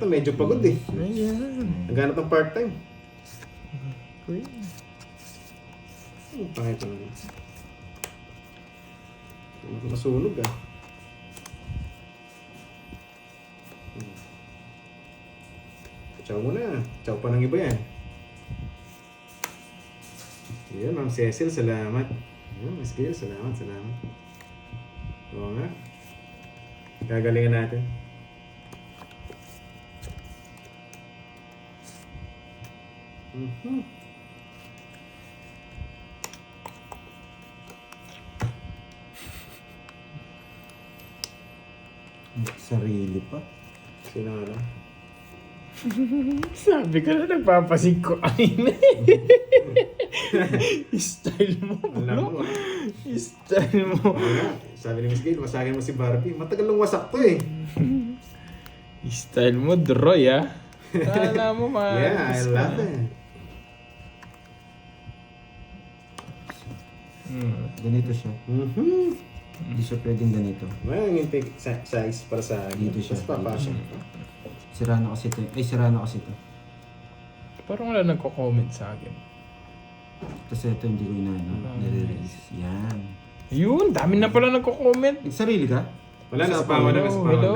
Medyo pagod eh. Ayan. Naghanap ng part-time. Queen. Pakita naman. Masunog ah. Ciao muna. Ciao pa ng iba yan. Yun, Ma'am Cecil, salamat. Yun, Miss Gail, salamat. Oo nga. Gagalingan natin. Sarili pa. Sino nga lang? Sabi ko na nagpapasig ko kanina. Style mo, Alam bro. mo ah. Style mo. Oo nga. Sabi ni Miss Gail, wasagin mo si Barbie. Matagal nung wasak to eh. Style mo, Droy, ah. Kala mo, Yeah, I love it. Ganito siya. Hindi siya pwedeng ganito. Well, yung size para sa akin. Dito siya. Mas papasok. Sira na kasi ito. Ay, sira na kasi ito. Parang wala nagko-comment sa akin. Kasi ito hindi ko nire-release. Yan. Yun, dami na pala nagko-comment. Sarili ka? Wala na, spama na. Hello.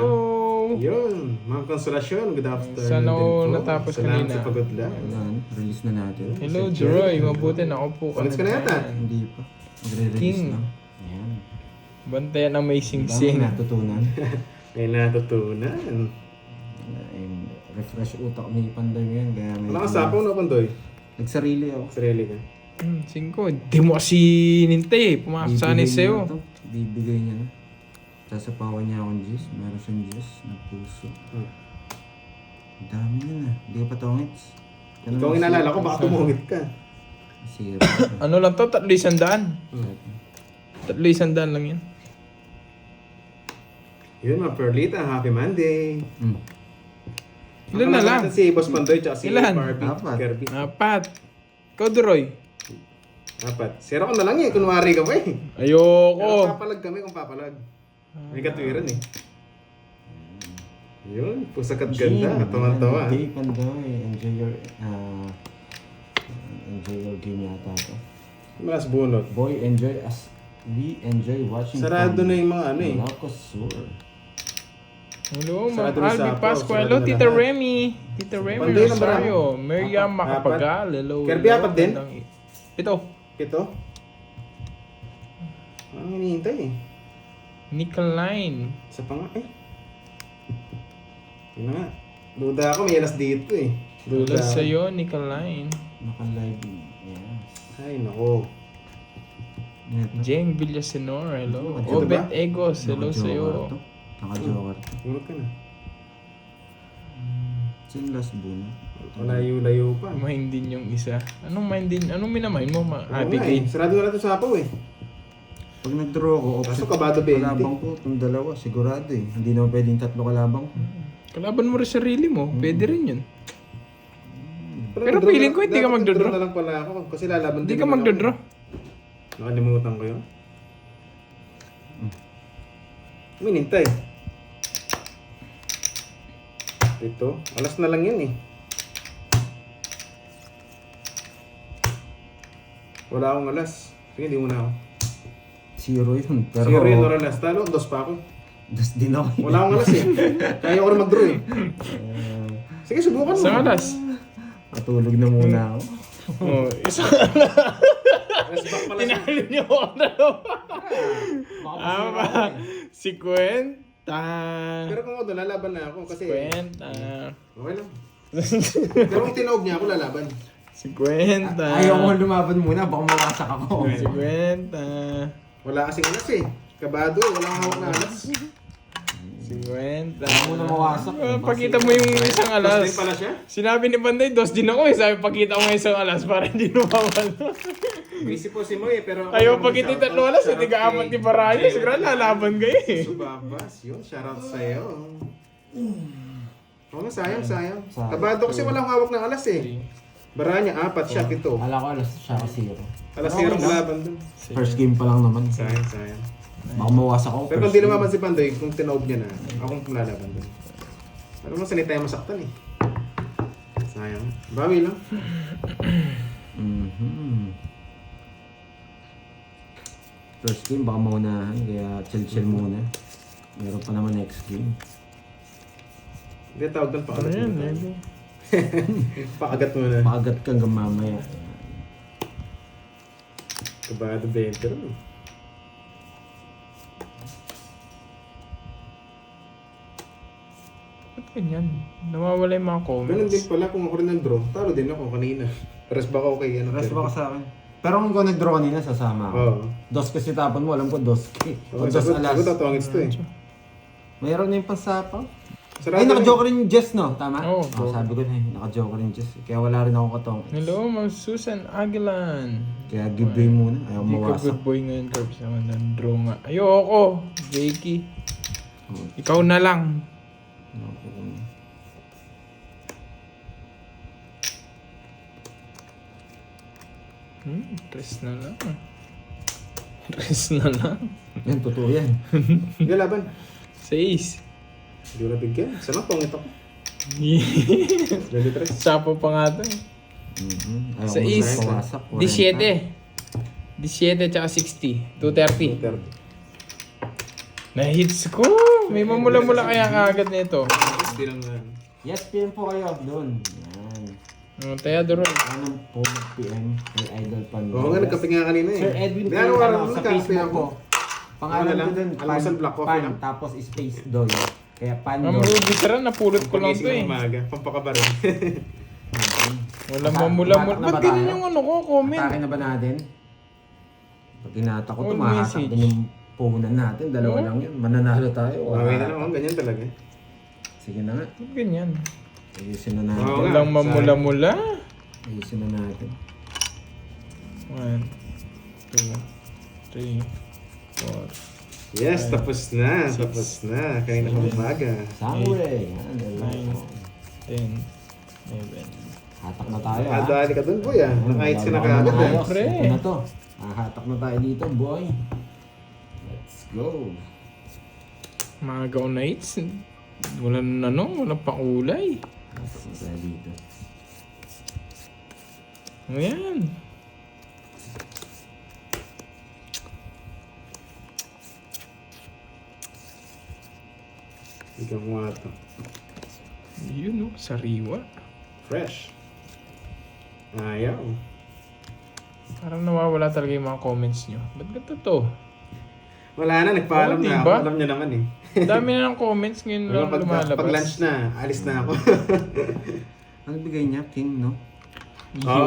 Yun, Ma'am Consolacion, good afternoon. Sana din po. natapos Salamat kanina. sa pagod lang. Yan. Release na natin. Hello, Droy. Mabuti na ako po. Ulit ka na yata. Hindi pa. Magre-release King. na. Yan. Bantayan ang may Dami sing-sing. natutunan. May natutunan. And refresh utak ni Panday ngayon. Kaya may... Wala ka sapaw na Pandoy? Nagsarili ako. Sarili ka. Singko. Di mo kasi nintay eh. Pumasok sa anin Bibigay niya sa'yo. na to. Bibigay niya na. Sasapawan niya akong Diyos. Meron siyang Diyos na puso. Ang dami niya na. Hindi ka pa tongits. Ikaw ang inalala ko, baka tumungit ka. Zero. Ano lang to? 300. 300 lang yan. Yun, Ma'am Perlita, happy Monday. Ilan na lang? Si Boss Pandoy tsaka si Ilan? Barbie. Apat. Kirby. 4. Ikaw, Droy. Apat. Sira ko na lang eh, kunwari ka pa eh. Pero Ayoko. papalag kami kung papalag. May katwiran eh. Yun, pusakat ganda, katawan-tawa. Hindi, Panday. Enjoy your game yata ito. Mas bunot. Boy, enjoy as we enjoy watching. Sarado na yung mga ano eh. Malacosur. Hello, Ma'am Sarado na Albi sapaw, Pasco. sarado Hello, na Tita lahat. Remy. Tita Remy Panday na ba? Rosario. Miriam Apat. Makapagal. Hello. Kirby, hello. apat din? Magandang- Ito. Ito? Ang hinihintay eh. Nicoline. Isa pa nga eh. Yun na nga. Duda ako, may alas dito eh. Hello Duda ako. sa'yo, Nicoline. Naka-live. Yes. Ay, nako. Neto. Jeng Villasenor. Hello. Ito Obet ba? Egos. Hello Naka-joker sa'yo. to. Naka-joker to. Tulog ka na. Sino last buno? Malayo-layo pa. Mind din yung isa. Anong mind din? Anong minamind mo? Oo nga Abigail. eh. Sarado na natin sa apaw eh. Pag nag-draw ko, Kaso kabado 20. kalabang ko, itong dalawa, sigurado eh. Hindi naman pwedeng tatlo kalabang ko. Kalaban mo rin sarili mo. Pwede rin yun. Pero nag-draw feeling na- ko hindi ka dapat magdodraw. nag-draw na lang pala ako kasi lalaban Hindi din ka naman ako. magdodraw. Nakalimutan ko yun. Minintay. Ito. Alas na lang yan eh. Wala akong alas. Sige, di muna ako. Zero yun. Pero, Zero yun, or alas. Talo, dos pa ako. das din ako. Wala akong alas eh. Kaya ko na mag-draw eh. Sige, subukan mo. Sa alas. Patulog na muna ako. Oh, isa. Alas back pala siya. Tinalo niyo ako na Ama. 50. Pero kung ako doon, lalaban na ako kasi 50. okay lang. Pero kung tinawag niya ako, lalaban. 50. Ayaw ko lumaban muna, baka mawasak ako. 50. Wala kasing alas eh. Kabado, wala akong hawak na alas. 50. Ayaw mo na mawasak. Pakita mo yung isang Tapos alas. din pala siya. Sinabi ni Panday, dos din ako eh. Sabi, pakita ko ng isang alas para hindi lumaban. Busy po si Moy eh, pero... Ayaw pakita yung tatlo alas, hindi ka amat ni Baraya. Siguro lalaban kayo eh. Subabas, yun. Shoutout sa'yo. Oo nga, sayang. Sayang. Kabado kasi walang hawak ng alas eh. Baranya, 4 siya, 7. Ala ko alas siya kasi zero. Alas 0 laban dun. First game pa lang naman. Sayang. Baka mawasak ako. Pero kung di lumaban si Pandoy, kung tinaob niya na, akong lalaban dun. Ano mo, sanay tayo masaktan eh. Sayang. Bawi lang. First game, baka maunahan, kaya chill muna. Meron pa naman next game. Hindi, tawag doon Ano paagat yan? muna. Maybe. Paagat muna. Paagat ka hanggang mamaya. Kabado 20 rin eh. Ba't ganyan? Nawawala yung mga Ganun comments. din pala kung ako rin ng draw. Talo din ako kanina. Pares ba ako kay ano? Rest ba ka sa akin? Pero kung ikaw nag-draw kanina, sasama ako. Oo. Dos kasi tapon mo, alam ko dos. O dos Sagot alas. tatawagin ito eh. Mayroon na yung pansapaw. Sarado Ay, naka-joker rin yung Jess, no? Tama? Oo. Sabi ko na eh, naka-joker rin yung Jess. Kaya wala rin ako katong. Hello, Ma'am Susan Aguilan. Kaya giveaway muna, ayaw Hindi ka mawasak. good boy ngayon, Curbs. Naman ng draw nga. Ayoko, Jakey. Oo. Ikaw na lang. Ako. Tres na lang. Tres na lang. Yan, totoo yan. Hindi laban. 6. Hindi ko nabigyan. Sana pangit ako. 23. Sapo pa nga to eh. Ayaw Sa ko is, mawasak. 17. 17 tsaka 60. 230. 30. Na-hits ko! May mamula-mula kaya kaagad nito. Hindi lang yan. Yes, PM po kayo doon. Yan. Taya doon. Anong po PM kay Idol Pando? Oo nga, nagkape nga kanina eh. Sir Edwin Hindi, po ano, ano, ano, sa nagkape Facebook ako. ko. Pangalan Ano lang? ko dun, Almusal black coffee lang? tapos space doy. Kaya Pando. Ang Ruby Tara, napulot ko lang to Pagising eh. ng umaga. Pampakabarin. Walang Hatak mamula-mula. na Ba't ba ganyan tayo? yung ano ko? Comment. Atake na ba natin? Pag tinata ko, All tumahatak message. din yung puhunan natin. Dalawa Oh. lang yun. Mananalo tayo. Bawi na naman. Ganyan talaga. Sige na nga. Ba't ganyan? Ayusin na natin. Oo nga. Walang mamula-mula. Ayusin na natin. 1, 2, 3, 4. Yes, tapos na. Tapos na. Kanina pang umaga. Samurai. Yan, dalawa. 9, 10, 11. Hatak na tayo ha. Kadali ka dun, boy ah. Nakahit ka na kaagad eh. Ayos. Pre. Ito na to. Hahatak na tayo dito, boy. Let's go. Mga gaon nights. Walang ano, walang pakulay. Hatak na tayo dito. Ayan. Ikaw nga ito. Yun o, sariwa. Fresh. Ayaw. Parang nawawala talaga yung mga comments nyo. Ba't ganito to? Wala na, nagpaalam Oo, na diba? ako. Alam niya naman eh. Dami na ng comments ngayon lang lumalabas. Pag lunch na, alis na ako. Ano bigay niya? King, no?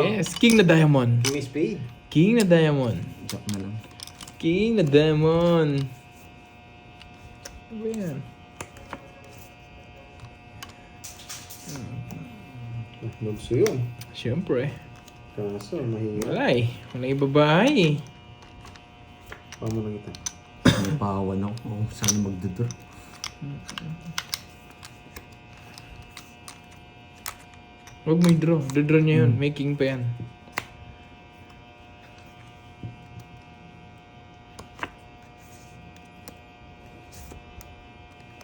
Yes, King na Diamond. Give me spade. King na Diamond. Jack na lang. King na Diamond. Ano ba yan? Lugso yun. Siyempre. Kaso, mahirap. Wala eh. Walang ibabahay eh. Pamo lang kita. Napawan ako. Oh, sana magdodor. Huwag mo i-draw. Dodraw niya yun. May king pa yan.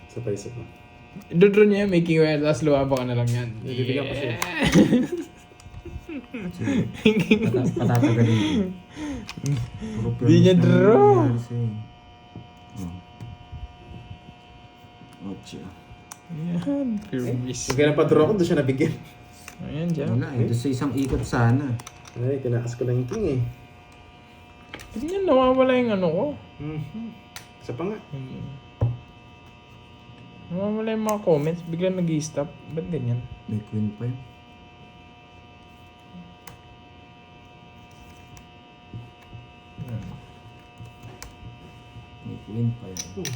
Isa pa. Dodraw niya yan. May king pa yan. Tapos luwaba ka na lang yan. Bibigyan ko siya. Patatagalin. Di niya draw. Ocho. Ayan. Purvis. Kung kailan pa-draw ko, doon siya nabigyan. Ayan dyan. Wala, ito sa isang ikot sana. Ay, tinakas ko lang yung king eh. Tingnan, nawawala yung ano ko. Isa pa nga. Nawawala yung mga comments. Biglang nag-i-stop. Ba't ganyan? May queen pa yun. May queen pa yun.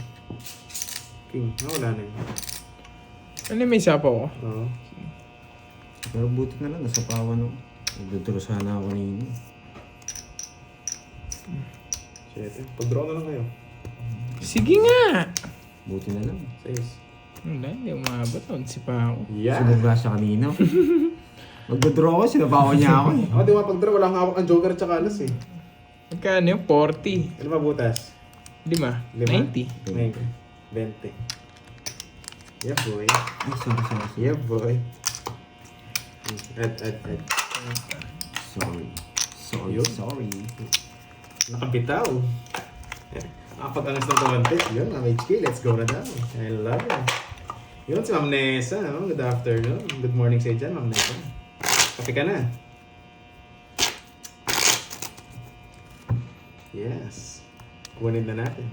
King. Wala na yun. Ano may sapa ko? Oo. Pero buti na lang, nasa pawan ako. Nagdodoro sana ako kanina. Siyete. Pag-draw na lang kayo. Sige nga! Buti na lang. 6. Wala, hindi umabot. Si pa ako. Yeah. Sumugla siya kanina. Magdodraw ako, sinabawan niya ako eh. Ako di ba pag-draw, wala akong hawak ang joker at saka alas eh. Magkano yung 40? Ano ba butas? 5? 90? 20. Yeah, boy. Ay, sorry. Yeah, boy. Add. Sorry. Yun. Sorry. Nakabitaw. Nakapag-angas ng kamantik. Yun, Ma'am HK, let's go na daw. I love it. Yun, si Ma'am Nessa. No? Good afternoon. Good morning sa dyan, Ma'am Nessa. Kape ka na. Yes. Kunin na natin.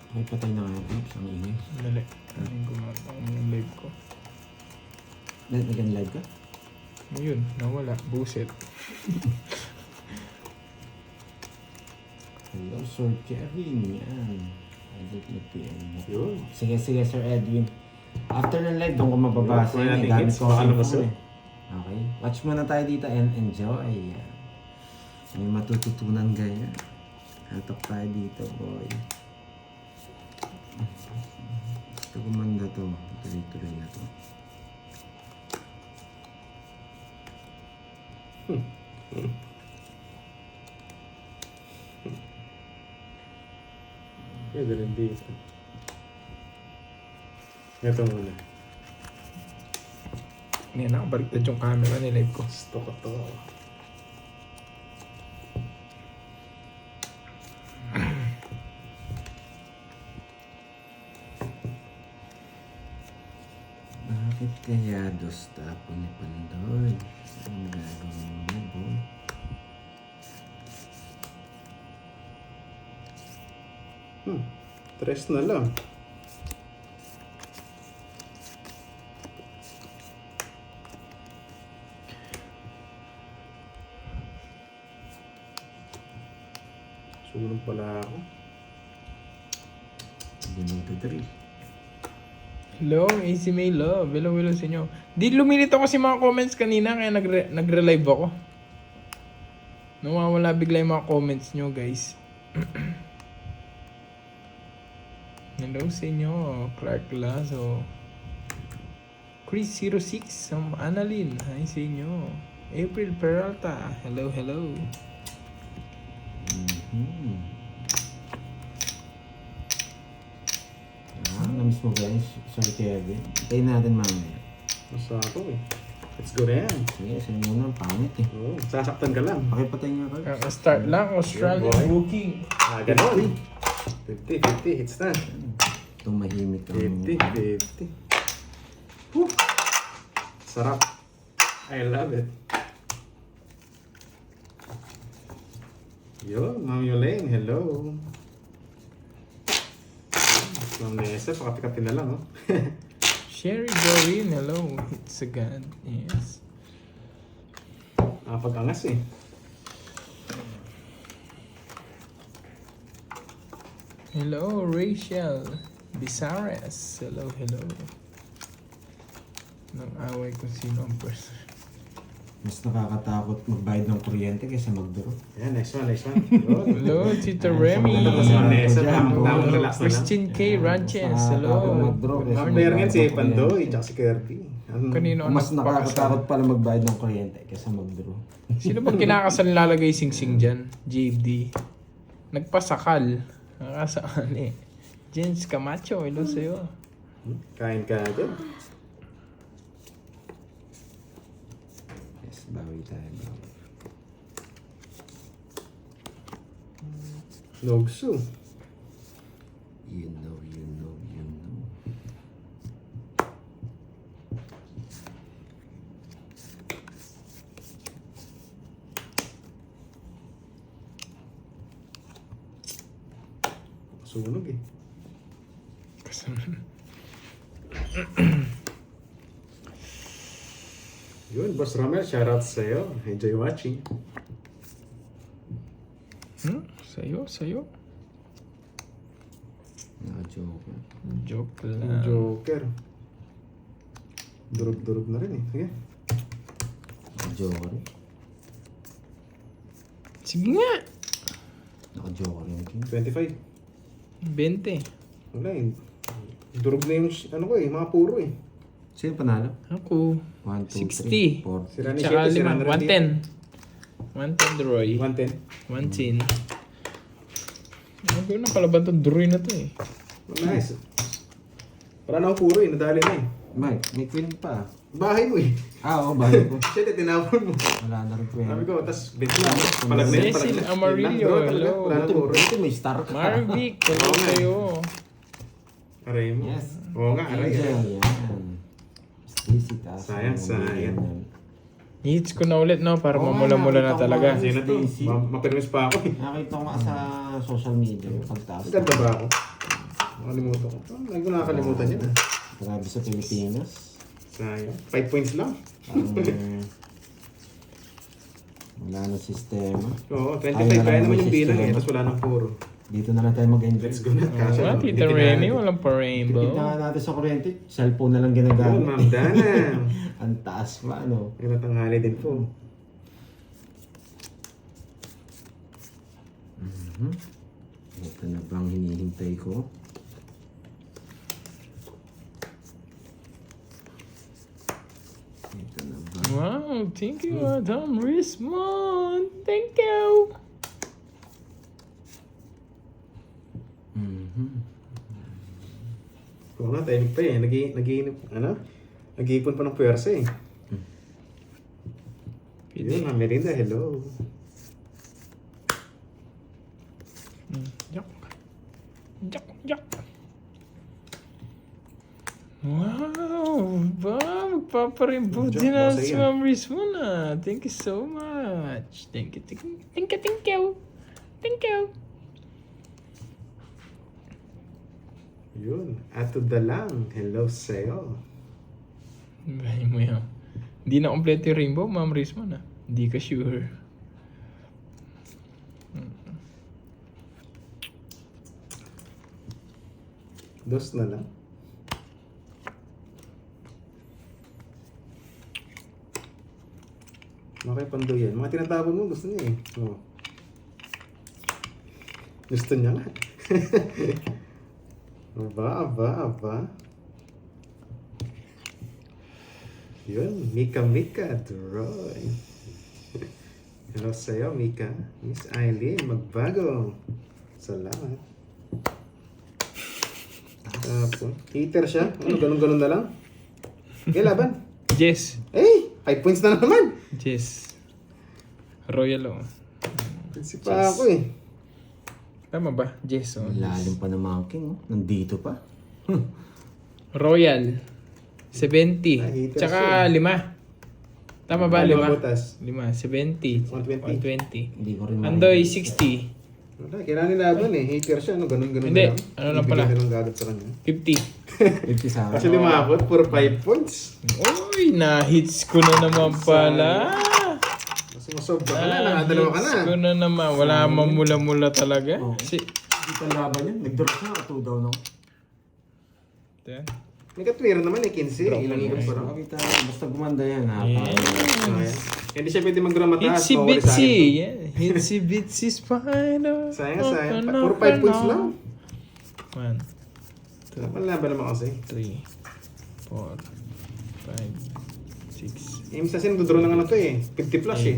Ay, patay na nga ito. Ang ingay. Dali. Ang gumata yung live ko. Nag-live ka? Ayun, nawala. Buset. Hello, Sir Kevin. Yan. Edit na PM mo. Yun. Sige, Sir Edwin. After ng live, doon ko mababasa Yun, yun. natin Gamit hits. ko ang Baka cellphone lumusot. eh. Okay. Watch muna tayo dito and enjoy. Yan. May matututunan ganyan. Hatok tayo dito, boy. Gusto ko manda to. Tuloy-tuloy na to. Pwede rin dito. Ito muna. Ngayon, nakabaliktad yung camera ni live ko. Gusto ko to. Bakit kaya dos tapo ni Pandoy? Ang gagawin mo, boy? Tres na lang. Sunog pala ako. Ganun to drill. Hello, Easy May Love. Hello sa inyo. Di lumilito kasi mga comments kanina kaya nagre-live ako. Nawawala bigla yung mga comments nyo, guys. Hello sa inyo, Clark Lazo. Chris 06, Annalyn, hi sa inyo. April Peralta, hello. Namiss mo guys, Sir Kevin. Tayo natin mamaya. Basta ako eh. Let's go na yan. Sige, sa'yo muna, ang pangit eh. Oo, sasaktan ka lang. Pakipatay nga kayo. Start lang, Australian Yeah, boy. booking. Ganon. 50, hits na. Tumahimik ka. 50. Whew. Sarap. I love it. Yo, Ma'am Yolene, hello. Ma'am Nessa, pakapi-kapi na lang, oh. Sherry Doreen, hello. It's a god, yes. Pag-angas eh. Hello, Rachel Bizares. Hello. Nang away kung sino ang person. Mas nakakatakot magbayad ng kuryente kaysa mag-draw. Yan, nice one. Yun. Hello, Tito Remy. Ito si Ma'am Nessa, Hello, tamang relax na lang. Christine K. Ranches. Nakakatakot Hello. mag-draw kaysa Ang player ngayon si magbayad ng Pandoy, kuryente. tsaka si Kirby. Kanino ang Mas nagpakasal? nakakatakot pala magbayad ng kuryente kaysa mag-draw. Sino ba kinakasal lalagay sing-sing dyan? JD. Nagpasakal. Nakasakal eh. Jens Camacho, hello sa'yo. Kain ka dyan. Yes, bawi tayo. Nogsu. You know. Sunog eh. Yun, Boss Ramel, shoutout sa'yo. Enjoy watching. Sa'yo? Naka-joke. Joke Yung lang. Joker. Durog na rin eh. Sige. Naka-joke rin. Sige nga. Naka-joke rin. 25. 20. Wala eh. Durog na yung ano ko eh, mga puro eh. Sino panalo? Ako. 1, 2, 3, 60. 4. Sira ni Tsaka 7, sira 5. na rin 110. 110 Roy. 110. 110. Ano na pala ba itong Droy na to eh? Nice. Wala na akong puro eh, nadali na eh. Mike, may queen pa. Bahay mo eh. Oo, bahay ko. Shit, tinapon mo. Wala na rin queen. Sabi ko, tas bench lang. Palag na yun, palag Cecil na. Amarillo, Draw talaga, hello. wala na puro. Ito may star ka. Marvic, hello Oo nga. sa'yo. Aray mo. Yes. Oo nga, aray. Angel, aray. yan. Stacy taas. Sayang, sayang. Hits ko na ulit, no? Para Oo nga, mamula-mula na nakita ko talaga. nga. Sino to? Stacy. Mapirmis pa ako eh. Nakita ko nga sa social media yung pagtaas. Ang ganda ba ako? Nakalimutan ko. Lagi ko nakakalimutan yun ah. Grabe sa Pilipinas. Sayang. 5 points lang. Parang wala na sistema. Oo, 25. Ayaw na Kaya lang naman may yung bilang eh. sistema. Tapos wala nang puro. Dito na lang tayo mag-enjoy. Let's go na. Kasha Wala, na. Tita Hindi Remy, na- walang pa Tipid rainbow. na nga natin sa kuryente. Cellphone na lang Yun, ginagamit. Ma'am Dana. Ang taas pa, ano? Yung natanghali din po. Ito na bang hinihintay ko? Ito na ba? Wow, thank you, Adam Rismond. Thank you. Oo nga, tahimik pa eh. Nag-iipon pa ng pwersa eh. Yun, Ma'am Melinda, hello. Yak. Yak, yak. Wow, ba, magpaparimbo Jack, din na basa si yan. Ma'am Rizmona. Thank you so much. Thank you, thank you, thank you, thank you. Thank you. Yun, ato da lang. Hello sa'yo. Bahay mo yan. Hindi na kompleto yung rainbow, Ma'am Rizmona. Hindi ka sure. Dos na lang. Okay, pando yan. Mga tinatapon mo, gusto niya eh. Oh. Gusto niya nga. aba. Yun, Mika, Droy. Hello sa'yo, Mika. Miss Eileen, magbago. Salamat. Tapos, hater siya. Ano, ganun-ganun na lang? Okay, laban. Jess. Eh, 5 points na naman. Jess. Royal, oh. Kasi pa ako eh. Tama ba? Jess, oh. Lalim pa ng mountain, oh. Nandito pa. Royal. 70. Nakita Tsaka 5. Tama ba? 5? Butas. 5. 70. 120. 120. Hindi ko rin Andoy, 60. Wala, kailangan nilaban eh. Hater siya, ano, ganun-ganun Hindi, na lang. ano lang pala. Ibigay na lang gagad sa kanya. 50. 50 sa akin. Kasi lumabot, puro 5 points. Uy, na-hits ko na naman pala. Kasi masobra ka na, nakadalawa ka na. Na-hits ko na naman. Wala mamula-mula talaga. Oh. Si... Hindi pa laban yun. Nag-drop na. 2 down ako. May katwira naman eh, 15. Drop Ilang mo ikot na pa rin. Makita, basta gumanda yan. Yes. Hindi siya pwede mag-draw mataas. Hitsy mawawala sa bitsy. akin to. Yeah. Hitsy bitsy spider. Sayang. Puro 5 points lang. 1, Laban naman kasi. 3, 4, 5, 6. Eh, minsan sinadodro na nga na to eh. 50 plus eh.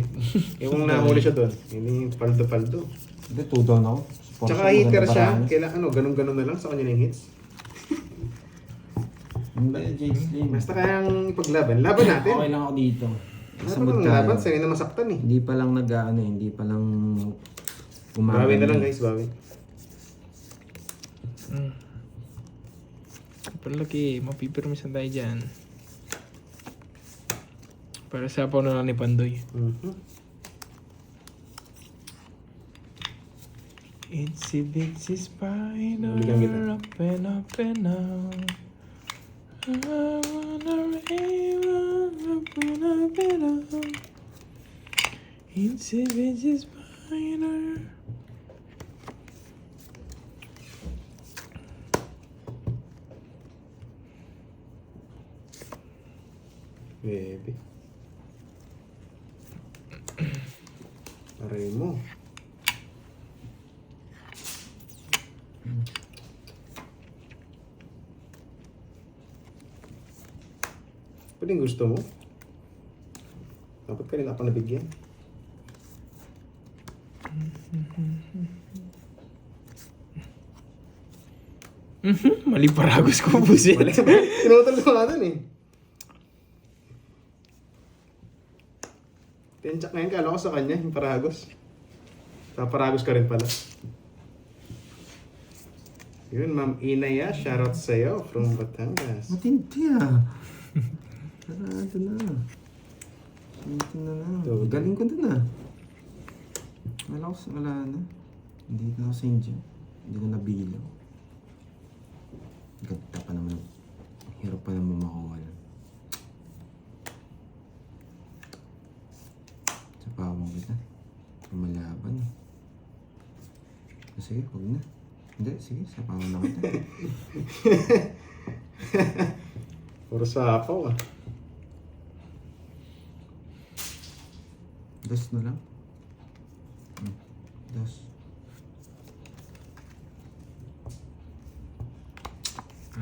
Yung nahuli siya doon. Hindi paldo-paldo. Hindi, 2 down ako. Support Tsaka siya, hater maganda siya. paraan. Kailangan ano, ganun-ganun na lang sa kanya na yung hits. Ano ba yung James Lim? Basta kayang ipaglaban. Laban natin. Okay lang ako dito. Laban ng laban. Sa'yo na masaktan eh. Hindi pa lang hindi pa lang Bawi na lang guys, bawi. Palagi, mapipirmisan tayo dyan. Para sa apaw na lang ni Pandoy. Itsy bitsy spider, Balikan kita. up and up and out. I wanna rave up and up and out. Itsy bitsy spider. Baby. Aray mo. Pwede yung gusto mo? Dapat kanina pa nabigyan. Mali paragos ko, busit. Mali ba? Tinutol ko nga dun eh. Tinchak ngayon, kala ko sa kanya, yung paragos. Paragos ka rin pala. Yun, Ma'am Inaya, shoutout sa'yo from Batangas. Matindi ah. Sarado na. Ito na na. Galing ko dun ah. Wala na. Hindi na ako sa India. Hindi ko nabilang. Ganda pa naman. Hirap pa naman makuha yan. Sa pawang kita. Lumalaban eh. Sige, huwag na. Hindi, sige, sa pawang na kita. Puro sapaw ah. Dos na lang. Dos.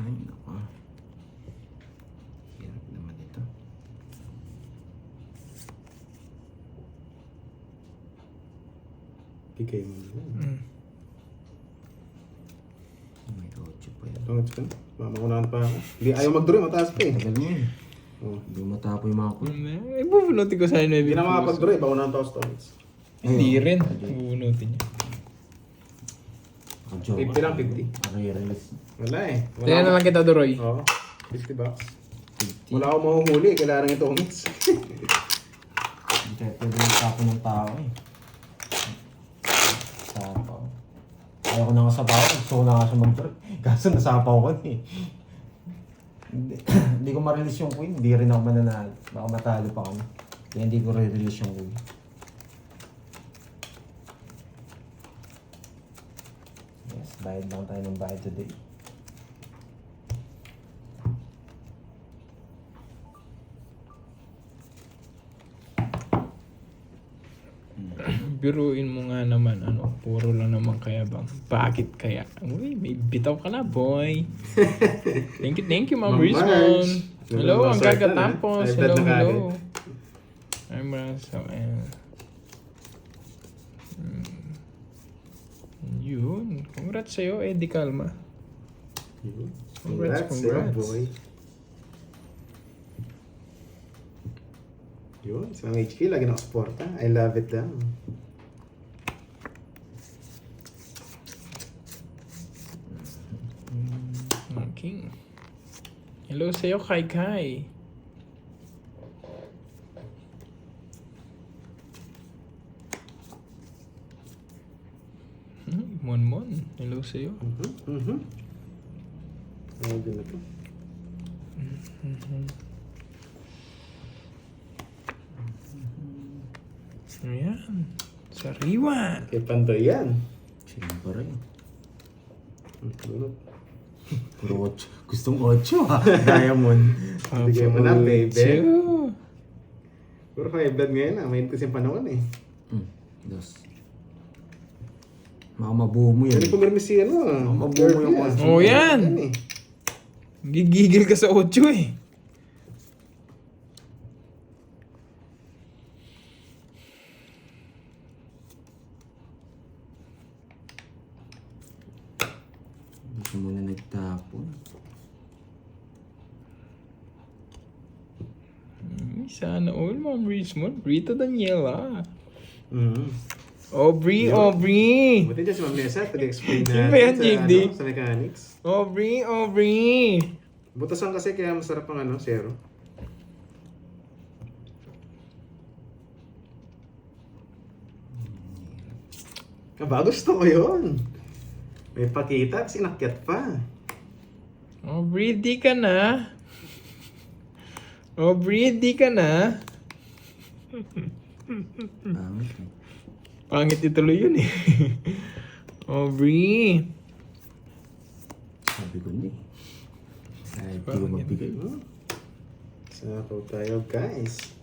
Ay, naku. Hirap naman ito. Bigay mo na. May 8 pa yan. Tungod ka na. Mamakunahan pa ako. Hindi, ayaw mag-draw, mataas pa eh. Tagal mo eh. Oh. Hindi matapo yung mga kuya. Ibubunutin ko sana Hindi yung na makapag-draw eh, bakunahan pa ako stones. Hindi rin. Ibubunutin niya. 50 lang, 50. Re-release. Wala eh. Tingnan na lang kita, Duroy. Oo, 50 bucks. Wala akong mahuhuli, kailangan ng itongits. Hindi tayo pwede magtapo ng tao eh. Sapaw. Ayaw ko na nga sapaw. Gusto ko na nga siya mag-drop. Kaso nasapaw ko eh. Hindi ko ma-release yung queen. Hindi rin ako mananalo. Baka matalo pa kami. Kaya hindi ko re-release yung queen. Yes, bayad lang tayo ng bayad today. Biruin mo nga naman, puro lang naman kaya bang. Bakit kaya? Uy, may bitaw ka na, boy. Thank you, Ma'am Ma'am Rizmon. Marge. Hello, ang Masarap Karga na, Tampos. High blood Hello, na hello. kagad. I'm Raso, Yun. Congrats sa'yo, Eddie Calma. Congrats, Congrats. boy. Yun, sa mga HK, lagi nakasuporta. I love it daw. Okay. Hello sa'yo, Kai Kai. Mon. Hello sa'yo. Ano din na to? Ayan. Sariwa. Kay Pandoy yan. Siyempre. Tulog. Puro 8. Gustong 8 ha. Diamond. Bigay mo na, baby. Chu. Puro high blood ngayon ah. Mainit kasi yung panahon eh. Dos. Baka mabuo mo yun. Hindi pumirmi si ano ah. Mabuo mo yung Kirby, ah. Oh, yan. Yan eh. Gigigil ka sa 8 eh. Gusto mo na nagtapon. Sana all, Ma'am Richmond. Rita Daniela. Buti dyan si Ma'am Nessa. Pag-explain Yun ba yan, natin JD? sa mechanics. Aubrey. Butasan kasi kaya masarap ang zero. Gusto ko yun. May pakita, kasi inakyat pa. Aubrey, di ka na. Aubrey, di ka na. Pangit eh. Pangit ituloy yun eh. Aubrey. Sabi ko ni. Kahit di ko Pangit. magbigay. Sapaw tayo, guys.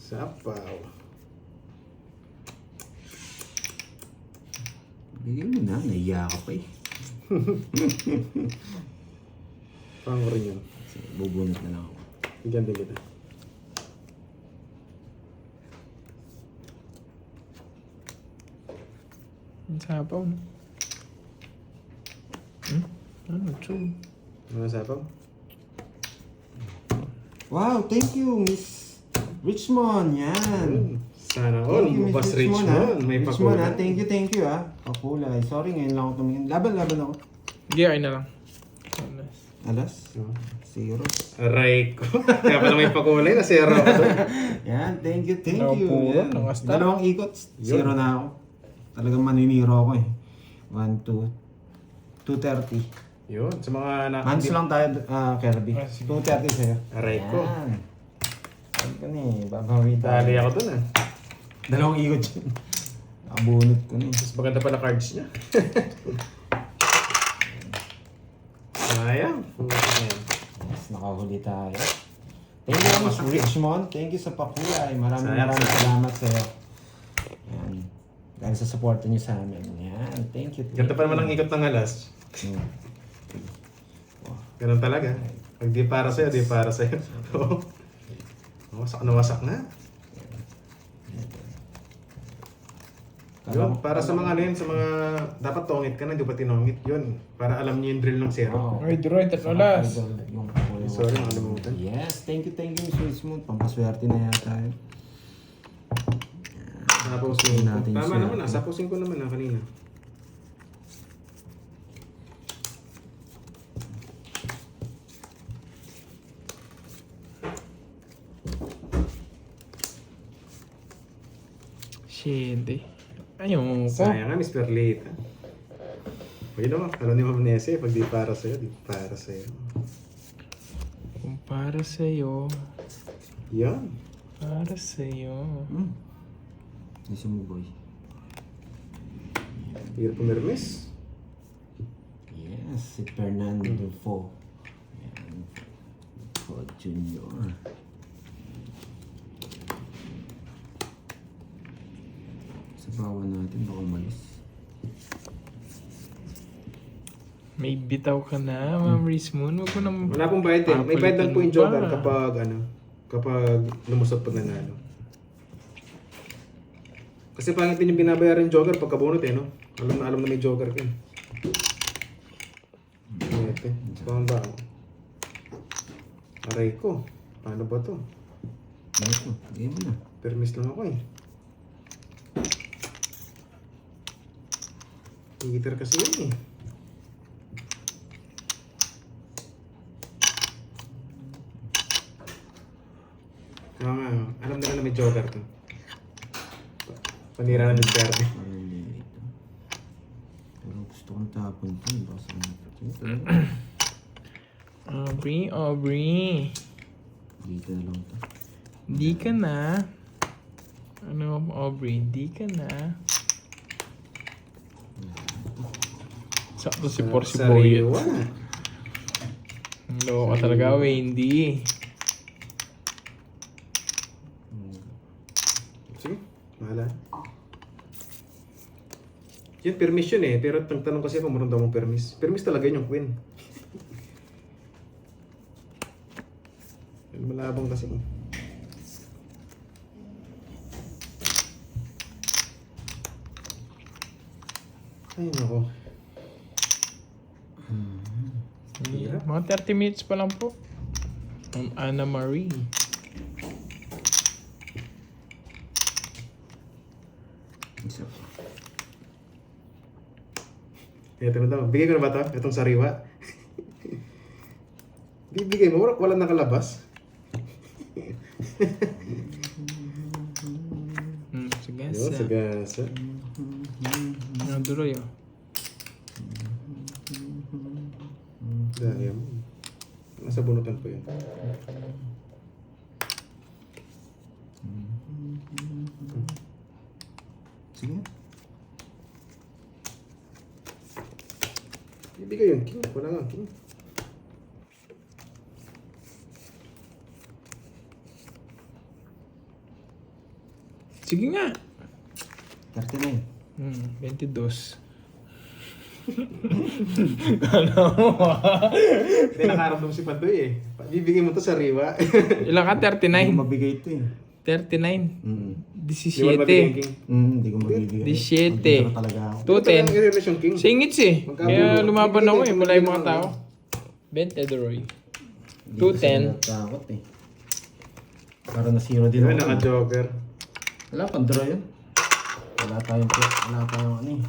Sapaw. Bigay mo na. Naiya ka pa eh. Pango rin yun. Sige, bubunot na lang ako. Bigyan din kita. Ang sapaw, no? Ano, true. Ano sapaw? Wow, thank you, Miss Richmond. Yan. Sana all. Thank you, Miss Bas Richmond, Richmond. ha? May Richmond, pakulay. ha? Thank you, ha? Pakulay. Sorry, ngayon lang ako tumingin. Laban ako. Hindi, ayun na lang. Alas? Oh. 0. Aray ko. Kaya pala may pakulay na zero ako doon. Yan, thank you. Napuro, Yan. nakasta. Dalawang ikot, 0 na ako. Talagang maniniro ako eh. 1, 2, 230. Yun. Sa mga Hands lang tayo, Kirby. Ah, sige. 230 sa'yo. Aray ko. Yan. Ano ka ni, babawi tayo. Dali ako doon ah. Dalawang ikot yun. Nakabunot ko na eh. Mas maganda pala cards niya. Sayang. Yes, nakahuli tayo. Thank you, Miss Richmond. Thank you sa pakulay. Maraming salamat sa'yo. Yan. Dahil sa support niyo sa amin. Yan. Thank you. Ganda pa naman ang ikot ng alas. Ganun talaga. Pag di para sa'yo, di para sa'yo. Oo. Wasak na wasak na. Yun, para sa mga ano yun, sa mga dapat tongit ka na, di ba tinongit yun? Para alam niyo yung drill ng zero. Wow. Ay, Droid, at alas. Yung pakulay. Sorry, nakalimutan. Yes, thank you, Miss Richmond. Pampaswerte na yata tayo. Napausing ko. Natin Tama siya. naman ah, sapausing ko naman ah kanina. Shit, eh. Ayun ko. Sayang nga, Miss Perlita. Pwede naman, alam ni Ma'am Nese, pag di para sa'yo, di para sa'yo. Kung para sa'yo, Yan. para sa'yo. Listen mo, boy. Hirap pumirmis. Yes, si Fernando Fo. Yan. Fo Junior. Sa bawa natin, baka umalis. May bitaw ka na, Ma'am Richmond. Huwag ko naman... Wala pong bayad eh. May bayad lang po yung Papalitan joker pa. kapag ano, kapag lumusot pag nanalo. Kasi pangit din yung binabayaran yung joker pagka bunot eh, no? Alam na may joker ka eh. Ito, saan ba ako? Aray ko. Paano ba to? Ito, game mo na. Permis lang ako eh. Higitar kasi yun eh. Kaya nga, alam nila na may joker to. Panira na diskarte. Malilito. Pero gusto kong tapon ito. Baka sa ito. Aubrey. Dito na lang ito. Di ka na. Ano, Aubrey, di ka na. Sakto si Porcy Boyet. Sariwa. Loko ka talaga, Wendy. Sige, mahala. Yun, permis yun eh. Pero tanong kasi kung meron daw mong permis. Permis talaga yun yung queen. Yun, malabang kasi. Ay, nako. Yeah, mga 30 minutes pa lang po. Anna Marie. Isa pa. Ito na daw. Bigay ko na ba ito? Itong sariwa. Bibigay mo. Walang nakalabas. Sige, Yun, sa gasa. Naduloy, oh. Dahil mo. Nasa bunutan ko yun. Sige. Bibigay yung king. Wala nga king. Sige nga. 39. 22. Kala mo, Hindi nakaramdam si Pandoy eh. Bibigay mo to sa riwa. Ilan ka? Hindi 39. mabigay ito eh. 39. Di ba mabigyan 17. king? Hindi ko mabibigay. 17. Magdadala talaga ako. 210. I-release yung king. Singits eh. Kaya Magkabulo. lumaban ako eh. Mula yung mga Hindi tao. naman. Ben Tedoroy. Hindi ko 210. sila natakot eh. Para na zero din Di ba ako. naka-joker? Wala pang draw yun. Wala tayong ano eh.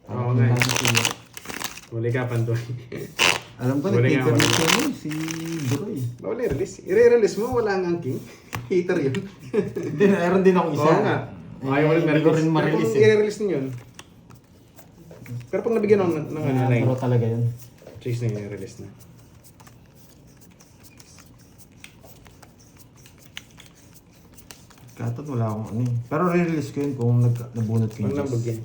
Oo nga eh. Huli ka, Pandoy. Alam ko, Wala nga, nag-taker wala. na siya mo, si Droy. Bawal i-release. I-release mo, wala nga ang king. Hater yun. Hindi, mayroon din akong isa. Oo nga. Ayaw mo rin Hindi ko ma-release. rin ma-release Pero eh. kung i-release niyo yun. Pero pag nabigyan ng ano, Draw nine, talaga yun. chase na yun, i-release na. Katot wala akong ano eh. Pero re-release ko yun kung nabunot ko Pag yung nabagyan.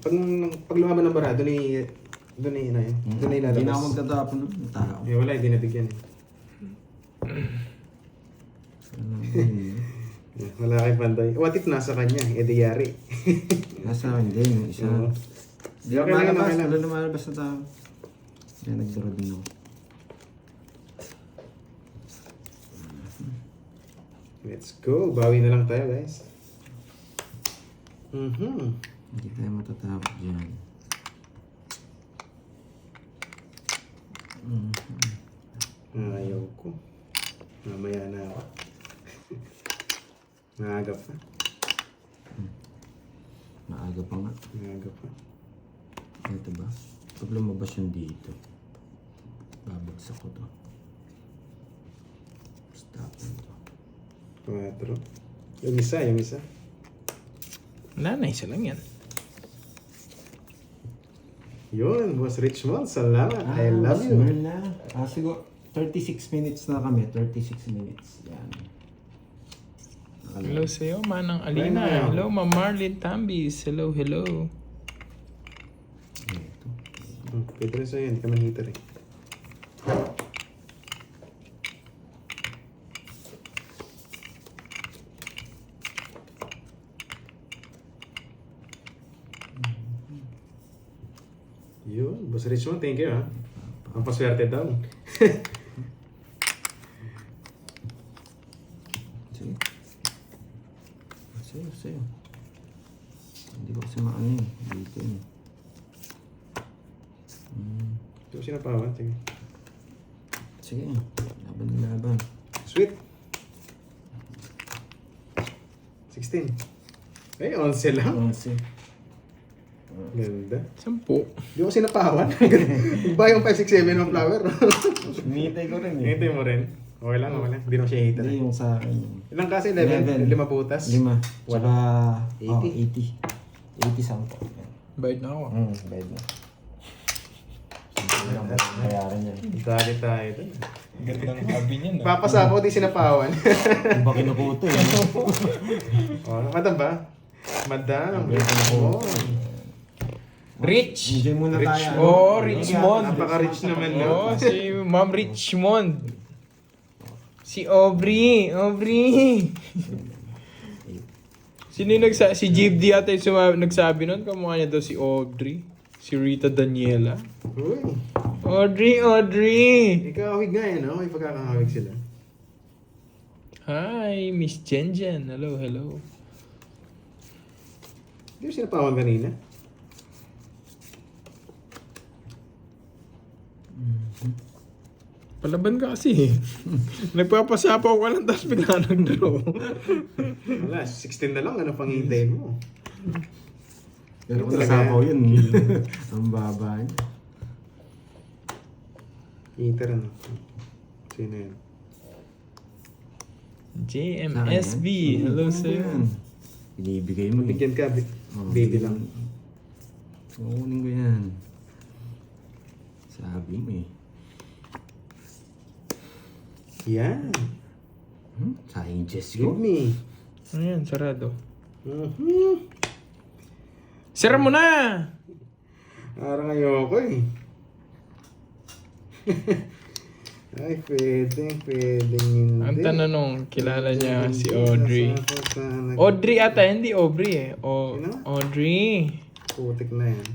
Pag lumaban ng bara, doon ay na yun. Doon ay Hindi na ako lalabas. magtatapon nun. Tao. Eh, wala, hindi nabigyan eh. Yeah, wala kay Pandoy. What if nasa kanya? Eh, di yari. Nasa akin din, yung isa. Oo. Hindi ako Okay lang, malabas. okay lang. Wala lumalabas na tao. Kaya nag-draw din ako. Let's go. Bawi na lang tayo, guys. Hindi tayo matatakot dyan. Ayaw ko. Mamaya na ako. Naagap na. Maaga pa nga. Naagap na. Ito ba? Pag lumabas yung dito, babagsak ko to. Stop na to. 4. Yung isa. Wala na, isa lang yan. Yun, Boss Richmond. Salamat. I love you. Smell na. Siguro 36 minutes na kami. 36 minutes. Yan. Hello sa'yo, Manang Right Alina. now. Hello, Ma'am Marlene Tambis. Hello. Ito. Pwede rin sa'yo. Hindi ka man hitter eh. Yun, Boss Richmond, thank you ha. Ang paswerte daw. Sige. Sa'yo. Hindi ko kasi maano eh. Dito eh. Ito sinapawan, sige. Sige. Laban. Sweet. 16. Ay, 11 lang. 11. Ganda. 10. Di ko sinapawan. Iba yung 5, 6, 7 ng flower. Hinihintay ko rin eh. Hintay mo rin. Okay lang. Hindi naman siya hater. Hindi yung sa akin. Ilang kasi? 11? 5 butas? 5. Tsaka 80. 80 sampo. Bayad na ako. Bayad na. Simple lang. Bayaran yan. Dali tayo dun. Gandang hobby niya, no? Papasapo, di sinapawan. Kung ba kinukuto eh. Madam ba? Madam. Madam. Rich! Enjoy muna Rich. tayo. Oh, Richmond. Napaka-rich naman, no? Oh, si Ma'am Richmond. Si Aubrey. Sino yung si Jeep D ata yung nagsabi nun? Kamukha niya daw si Audrey. Si Rita Daniela. Uy. Audrey! Ikahawig nga yan, no? May pagkakahawig sila. Hi, Miss Jenjen. Hello. Di ba sinapawan kanina? Palaban ka kasi. Nagpapasapaw ka lang tapos bigla nag-draw. Wala, 16 na lang. Ano pang hintayin mo? Pero kung Talaga nasapaw yun, ang baba niya. Hater, ano? Sino yun? JMSB. Hello sa'yo. Binibigay mo. Bigyan ka, baby lang. Kukunin ko yan. Sabi mo eh. Yan. Sayang Jess Give ko. me. Ayan, sarado. Mhm. Sira mo na! Parang ayoko eh. Ay, pwedeng hindi. Ang tanong, kilala niya si Audrey. Audrey ata, hindi Aubrey eh. Sino? Audrey. Putik na yan.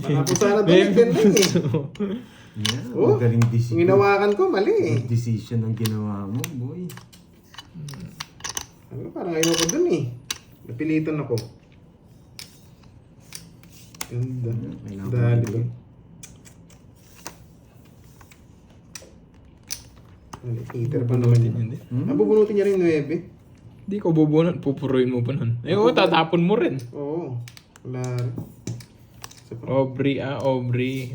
Baka po sana doon, din lang eh. Yeah, Oh, magaling Yung decision. hinawakan ko, mali eh. Good decision ang ginawa mo, boy. Parang ayaw ko dun eh. Napilitan ako. Ganda. Kailangan ko Dali. dito. Peter pa naman yun. Hindi. Bubunutin niya rin 9. Hindi ko bubunot. Pupuruin mo pa nun. Eh, oo, tatapon mo rin. Oo. Wala rin. Isa pa. Aubrey, Aubrey.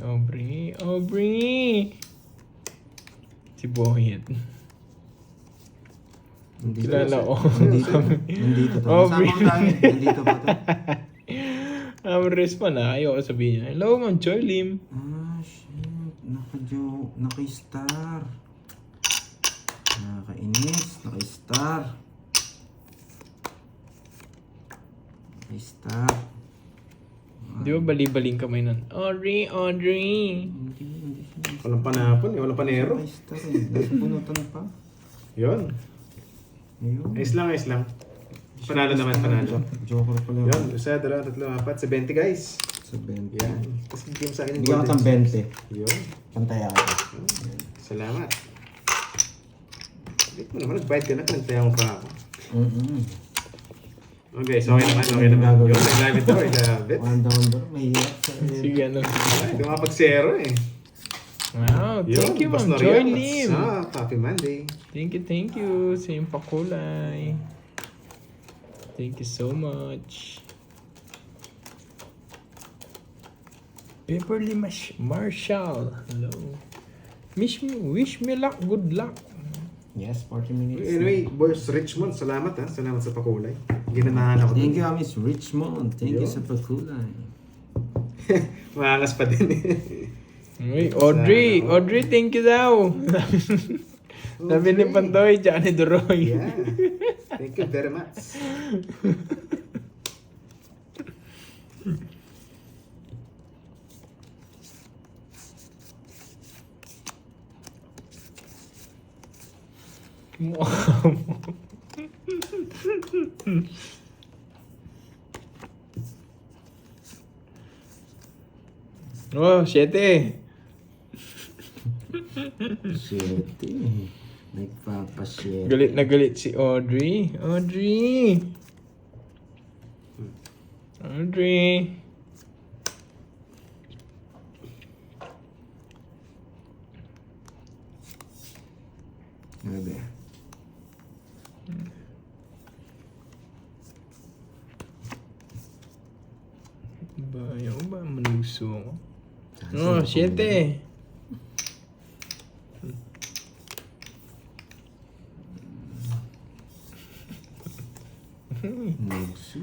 Si Boyet. Nandito. Kilala ko. Nandito to. Aubrey. Nasama ko tayo. Nandito pa to. Ang respond na. Ayoko sabihin niya. Hello, Ma'am Joy Lim. Ah, shit. Naka-star. Nakakainis. Naka-star. Naka-star. Di ba bali-baling kamay nun? Audrey. Hindi. Walang panapon eh. Walang panero. Naka-star eh. Nasa bunutan pa. Yun. Ayun. Ayos lang. Panalo naman, panalo. Joker pala. Yun. Isa, dalawa, tatlo, apat. Sa 20 guys. Sa 20. Yan. Tapos game sa akin. Bigyan ko ng 20. Yun. Pantaya ka. Salamat. Hindi mo naman. Nag-bite ka na. Pinantaya mo pa ako. Okay, so okay naman. Yun, nag-live ito. I love it. One down bro. Mahirap. Sige, ano. Ay, dumapag-zero eh. Wow, thank you, Boss Ma'am Noriel. Joy Lim. Happy Monday. Thank you. Same pakulay. Thank you so much. Beverly Marshall. Hello. Wish me luck. Good luck. Yes, 40 minutes. Anyway, boys, Richmond, salamat ha. Salamat sa pakulay. Ginanahan ako. Thank you, Miss Richmond. Thank you Yo. sa pagkulay. Maangas pa din eh. Uy, Audrey, thank you daw. Sabi ni Pandoy, Johnny Doroy. Yeah. Thank you very much. Mukha mo. Oh, 7. Siyete. Nagpapasyete. Galit na galit si Audrey. Audrey. Grabe. Ayaw ba? Manuso ako. Oh, 7. Nagsu.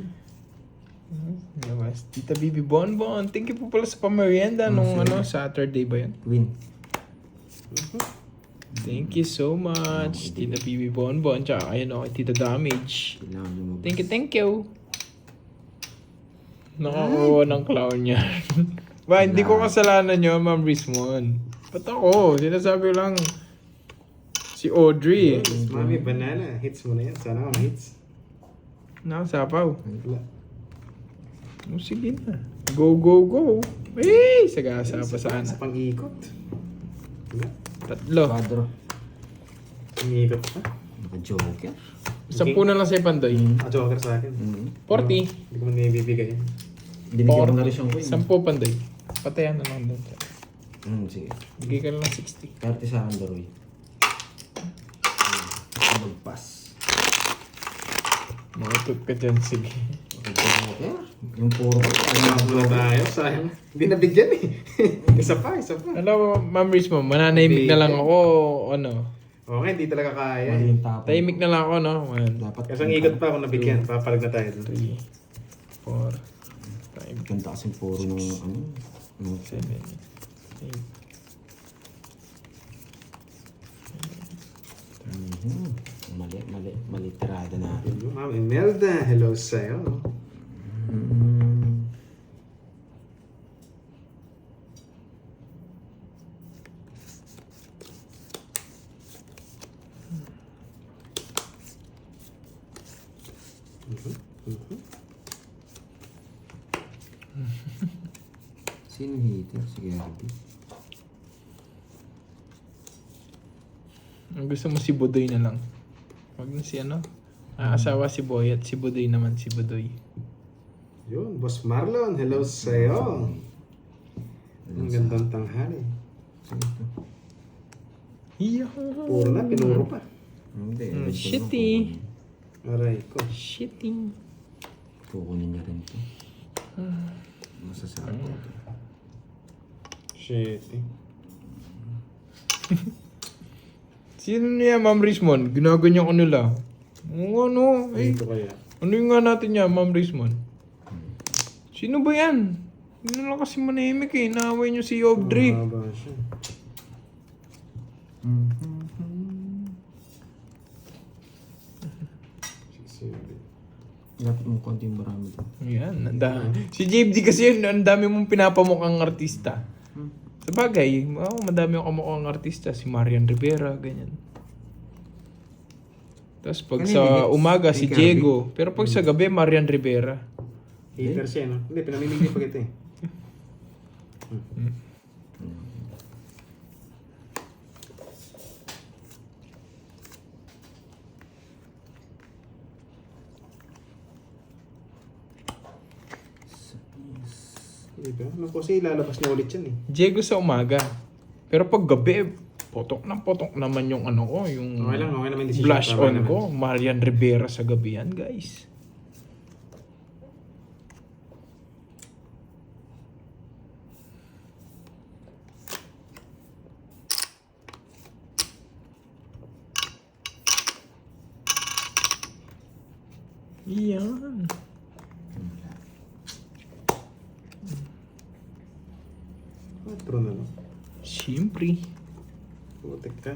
Labas. Tita Bibi Bonbon. Thank you po pala sa pamerienda nung Saturday ba yun? Win. Thank you so much, Tita Bibi Bonbon. Tsaka ayun ako, Tita Damage. Kailangan lumabas. Thank you. Nakakuha ng clown niya. Ba, hindi ko kasalanan yun, Ma'am Rismon. Ba't ako? Sinasabi ko lang si Audrey. Mami, banana. Hits mo na yan. Sana ka ma-hits. Nakasapaw. Wala. Oh, sige na. Go. Eh, sagasa pa sana. Sa pang-ikot. Wala. 3. Quadro. Pang-ikot pa. Naka-joker. 10 na lang sa'yo, Pandoy. Joker sa akin. 40. Hindi ko man nabibigay. Binigyan ko na rin siyang win. 10, Pandoy. Patayan na lang doon. Sige. Bigay ka na lang 60. Karte sa akin, Daroy. Mag-pass. Makatut ka dyan, sige. Okay. Yung puro. Wala tayo. Sayang. Hindi nabigyan eh. Isa pa. Alam mo, Ma'am Riz mo, mananahimik na lang ako, Okay, hindi talaga kaya. Mali yung tapon. Tahimik na lang ako, no? 1, Dapat. Kasi ang ikot pa kung nabigyan. Papalag na tayo. 3, 4, 5, Ganda kasing puro ng 7, 8. Mali tirada na. Ma'am Imelda, hello sa'yo. Sino hitter? Si Gary. Ang gusto mo si Budoy na lang. Wag na si ano. Asawa si Boy at si Budoy naman si Budoy. Yun, Boss Marlon, hello sa'yo. Ang gandang tanghali. Iya. Puro na, pinuro pa. Hindi. Shitty. Aray ko. Shitty. Kukunin niya rin ito. Masasabi ko ito. Shit. Sino niya, Ma'am Rismon? Ginaganyan ko nila. Ano? Eh, Dito kaya. ano yung nga natin niya, Ma'am Rismon? Sino ba yan? Hindi na lang kasi manahimik eh. Naaway niyo si Audrey. Mahaba siya. Dapat mo konting marami ito. Yan, si JFD kasi yun, ang dami mong pinapamukhang artista. Sabagay, madami akong kamukhang artista. Si Marian Rivera, ganyan. Tapos pag Kanina, sa hits umaga, ni si Kirby. Diego. Pero pag sa gabi, Marian Rivera. Hater siya, no? Hindi, pinamimigay pa kita eh. Diba? Ano kasi ilalabas na ulit yan eh. Diego sa umaga. Pero pag gabi, potok naman yung ano ko, yung Okay lang yung decision. blush Tama on naman. ko. Marian Rivera sa gabi yan, guys. Yan. Patro na no? Siyempre. Putik ka.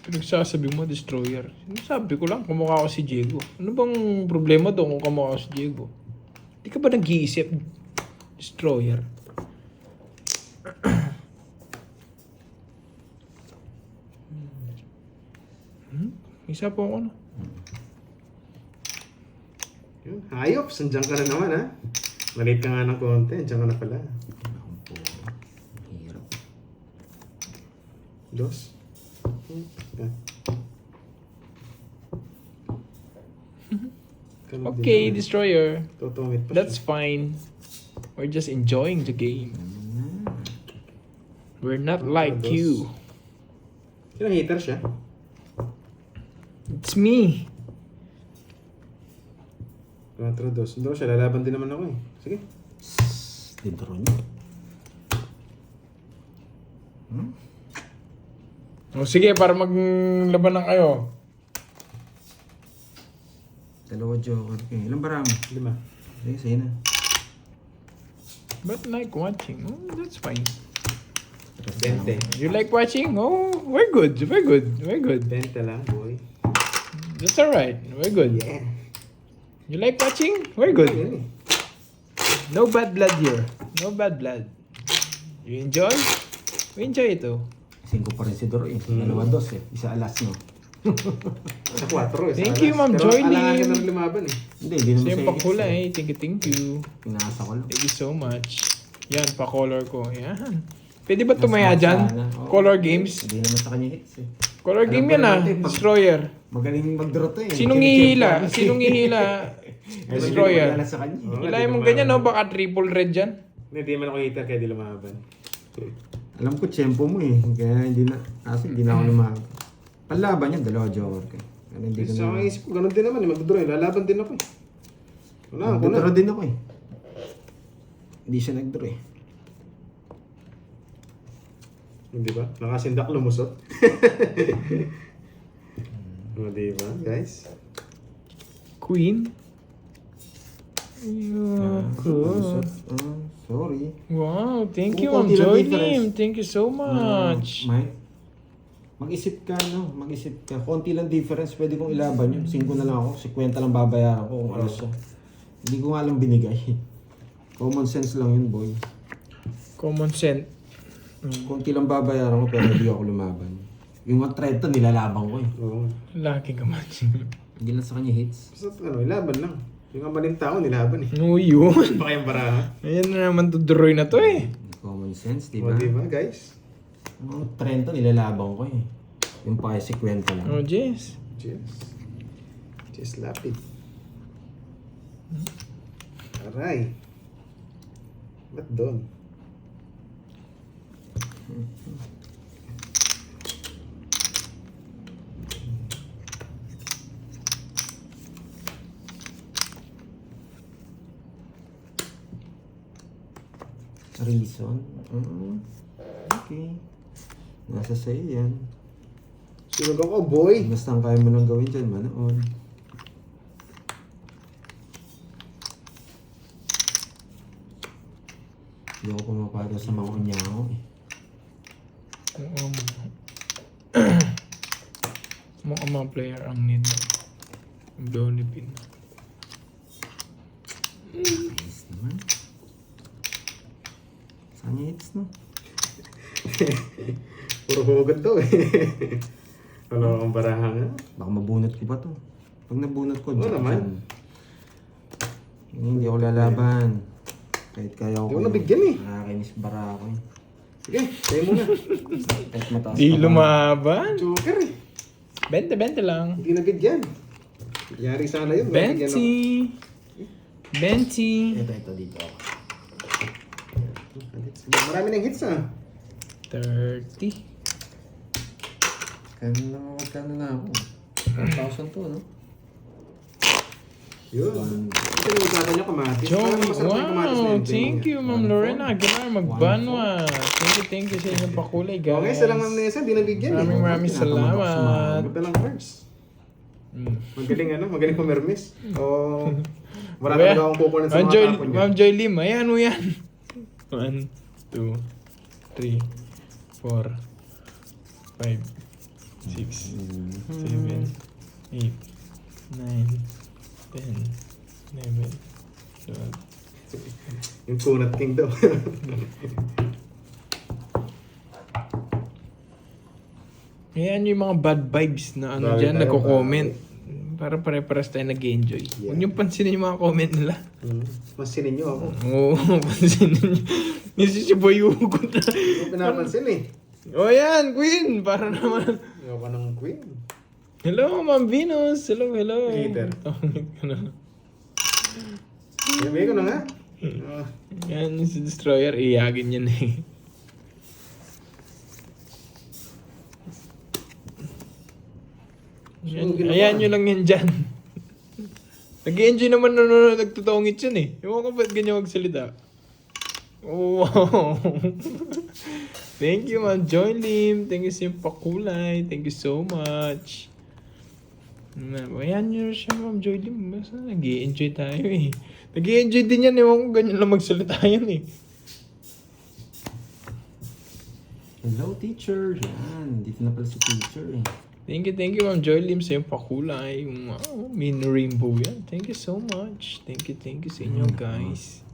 Pinagsasabi mo, Destroyer. Sinasabi ko lang, kamukha ko si Diego. Ano bang problema doon kung kamukha ko si Diego? Di ka ba nag-iisip, Destroyer? Isa po ako, no? Yun, hayop, sandiyan ka na naman ha. Maliit ka nga ng konti, andiyan ka na pala. Hirap. Dos. Okay, Destroyer. Tutungit pa That's siya. fine. We're just enjoying the game. We're not like dos. you. Sino hater siya? It's me. 4-2. Hindi siya, lalaban din naman ako eh. Sige. Dintro niya. O sige, para maglaban na kayo. Dalawa joker kayo. Ilang barami? 5. Sige, sa'yo na. But like watching, that's fine. 20. You like watching? Oh, we're good. We're good. We're good. 20 lang, boy. That's alright. We're good. Yeah. You like watching? We're good. Yan eh. No bad blood here. No bad blood. You enjoy? We enjoy it too. 5 pa rin si Doro eh. Dalawa dos eh. Isa alas no. Sa 4 eh. Thank sa you, alas. Ma'am Pero Joylene. alangan ka na lumaban eh. Hindi naman Same sa'yo. pakula eh. Thank you. Pinasa ko lang. Thank you so much. Yan, pa-color ko. Yan. Pwede ba tumaya Mas dyan? sana. Oo. Color games? Hindi naman sa kanya hits eh. Color Alam game ko yan naman ah. ito eh, pag- Destroyer. Magaling mag-draw to eh. Sinong Kinicheck ihila? ko. Sinong ihila? Ay, Destroyer. wala sa kanya. Oo, Hilahin di mong lumaban. ganyan no? Baka triple red dyan. Hindi man ako hater kaya di lumaban. Alam ko, tiyempo mo eh. Kaya hindi na, kasi hindi na ako lumaban. Panlaban niya, dalawa joker kayo. Pero hindi ko Sa na. aking isip ko, ganun din naman eh. Mag-draw eh. Lalaban din ako eh. Wala, ako na. Nagdraw din ako eh. Hindi siya nag-draw eh. Hindi ba? Nakasindak lumusot. O, diba, guys? Queen. Yoko. Sorry. Wow, thank Kung you, Ma'am konti lang Joy difference. Lim. Thank you so much. Mike, mag-isip ka, no? Mag-isip ka. Konti lang difference, pwede kong ilaban yun. 5 na lang ako, 50 lang babayaran ko kung ano siya. Hindi ko nga lang binigay. Common sense lang yun, boy. Common sense. Konti lang babayaran ko, pero hindi ako lumaban. Yung mga threat to, nilalaban ko eh. Oo. Laki ka man. Hindi lang sa kanya hits. Basta ano, ilaban lang. Yung amaling tao, nilaban eh. No, yun. Pa kayong baraha. Ayan na naman to Droy na to eh. Nonsense, di O, ba? diba guys? Ang trend to, nilalabang ko eh. Yung pa si kwenta lang. Oh, Jess. Cheers. Cheers, lapid. Aray. Ba't doon? Reason? Okay. Nasa sa'yo yan. Sunog ako, boy. Basta ang kaya mo lang gawin dyan, manood. Hindi ako pumapalo sa mga unyaho eh. Mga player ang need mo. Ang pin. Nice naman. Saan yung hits no? Puro hugot to eh. Ano ang barahan nga? Baka mabunot ko ba to? Pag nabunot ko, Oo naman. Hindi ako lalaban. Kahit kaya ko. Hindi ko nabigyan eh. Nakakainis bara ako eh. Sige, tayo muna. Kahit mataas Di ka ba? lumaban. Joker eh. 20 lang. Hindi nabigyan. Yari sana yun. nabigyan ako. Benty. Ito dito. Marami ng hits ah. 30. Magkano na ako? 1,000 to, no? Yun. Ito yung usapan niya kamatis. Joe, Parang masarap yung kamatis na wow. yun. Thank you, Ma'am Lorena. Aguilar, magbanwa. Thank you sa inyong pakulay, guys. Okay, sa lang ng Nessa, di nabigyan eh. Maraming salamat. Ganda lang cards. Magaling pumirmis. O, wala Kuya, talaga akong kukunin sa Ma'am mga Joy, tapon niya. Ma'am Joy Lim, ayan mo yan. 1, 2, 3, 4, 5, 6, 7, 8, 9, 10, 11, 12. Yung kunat king daw. Ayan yung mga bad vibes na ano Bakit dyan, tayo nagko-comment. Para pare-paras tayo nag-enjoy. Yeah. Huwag niyong pansinin yung mga comment nila. Masinin niyo ako. Oo, pansinin niyo. Nisi si Boy Hugot na. Hindi ko pinapansin eh. O yan, Queen! Para naman. Ayaw ka ng queen. Hello, Ma'am Venus. Hello. Hater. Ano? Sabi ko na nga. Yan, si Destroyer. Iyagin yan eh. Ayan nyo lang yan dyan. Nag-enjoy naman nanonood, nagtutongit yun eh. Ewan ko ba't ganyan magsalita. Oh, wow. Thank you, Ma'am Joy Lim. Thank you sa iyong pakulay. Thank you so much. Ayan nyo siya, Ma'am Joy Lim. Basta nag-i-enjoy tayo eh. Nag-i-enjoy din yan. Ewan ko ganyan lang magsalita yan eh. Hello, teacher. Yan. Dito na pala si teacher eh. Thank you, Ma'am Joy Lim, sa iyong pakulay. Wow, mini rainbow yan. Thank you so much. Thank you sa inyo, guys.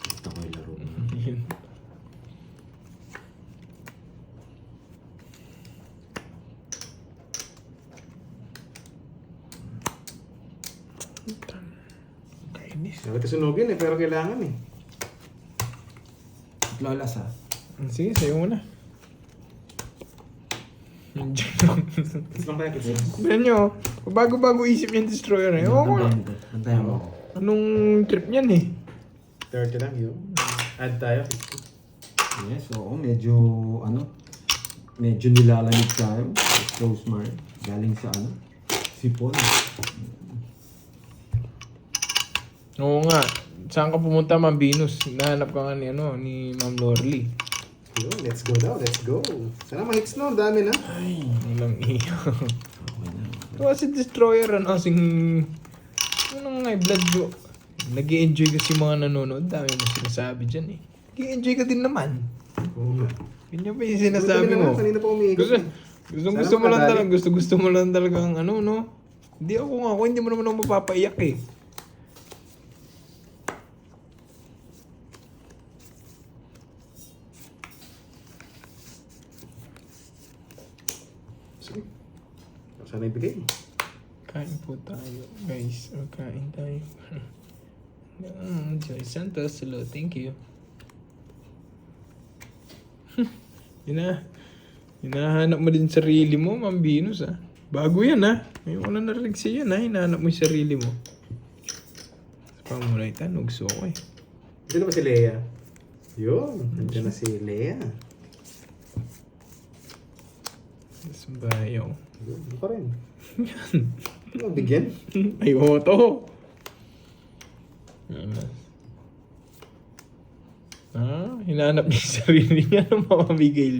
Gusto ko yung laro. Yun. Kainis. Dapat sunugin eh, pero kailangan eh. Lolas ah. Sige, sa'yo muna. It's lang kaya kasi. Tignan nyo, bago-bago isip yung Destroyer eh. Oo, Bantayan mo. anong trip niyan eh? 30 lang yun. Add tayo. Yes, oo. Medyo nilalamig tayo. So smart. Galing sa sipon. Oo nga. Saan ka pumunta, Ma'am Venus? Nahanap ka nga ni Ma'am Lorly. Yun, let's go daw, let's go. Sana ma-hits no, dami na. Ay, walang iyo. Okay na. Ito kasi Destroyer, anong nga, blood ko. Nag-i-enjoy kasi mga nanonood. Dami mo sinasabi dyan eh. Nag-i-enjoy ka din naman. Oo nga. Yun yung pa yung sinasabi mo. Kanina pa umiikot. Gusto mo lang talaga, gusto mo lang talagang no? Hindi hindi mo naman ako mapapaiyak eh. Sige. Sana ibigay. Kain po tayo, guys. O, kain tayo. Joy Santos, hello, thank you. Hinahanap mo din sarili mo, Ma'am Venus, ah. Bago yan, ah. May wala narinig siya yan, ah. Hinahanap mo yung sarili mo. Sa pamulaitan, nugso ko eh. Hindi na ba si Lea? Yun, nandiyan na si Lea. Tapos bayaw. Yun, ano pa rin? Ano, bigyan? Ay, to. Hinahanap niya yung sarili niya ng mga Miguel.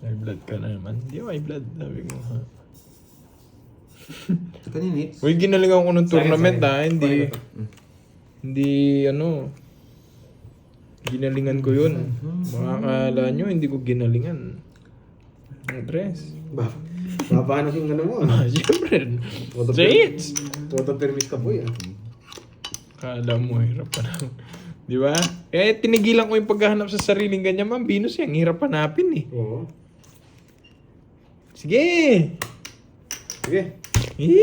May blood ka na naman. Hindi may blood, sabi mo ha. Kaninits. Uy, ginalingan ko ng tournament Sayang. ha. Hindi, ginalingan ko yun. Makakala nyo, hindi ko ginalingan. Ang dress. Paano yung ano mo? Siyempre. Say it! Toto permit ka po yan. Kala mo, hirap pa na. Di ba? Kaya tinigilan ko yung paghahanap sa sariling ganyan, Ma'am Venus, yung hirap hanapin eh. Oo. Sige! Sige.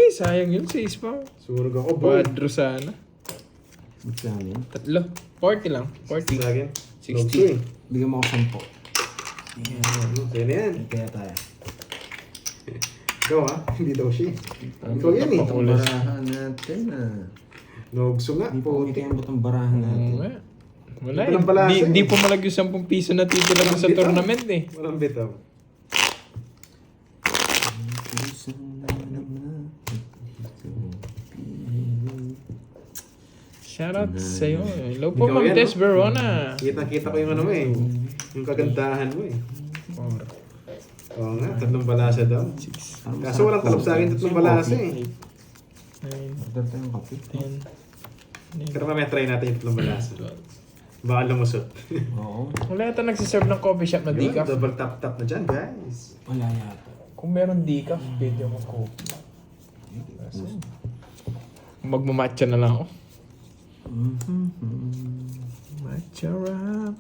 Sayang yun, 6 pa. Sunog ako, boy. Quadro sana. Magkano yun? 3. 40 lang. 40. Sa akin. 60. Bigyan mo ako 10. Ano, sa'yo na yan. Kaya tayo. Ikaw ha? Hindi daw siya. Ikaw yan eh. Ang barahan natin Nugso nga. Hindi po kaya ang barahan natin. Wala Ito lang pala eh. siya Di eh. pumalag yung 10 piso na titira mo sa Walang bitaw. tournament eh. Walang bitaw. Shoutout sa'yo. Hello po, Ikaw Ma'am yan, Tess no? Verona. Kita ko yung ano mo eh. Yung kagandahan mo eh. Oo nga, 3 balasa daw. Kaso walang talab sa akin 3 balasa eh. 9, Order tayong kape. 10. Pero mamaya try natin yung 3 balasa. Baka lumusot. Oo. Wala yata nagsiserve ng coffee shop na Yun, decaf. double tap na dyan guys. Wala yata. Kung meron decaf, pwede ako coffee. Magmamatcha na lang ako. Matcha wrap.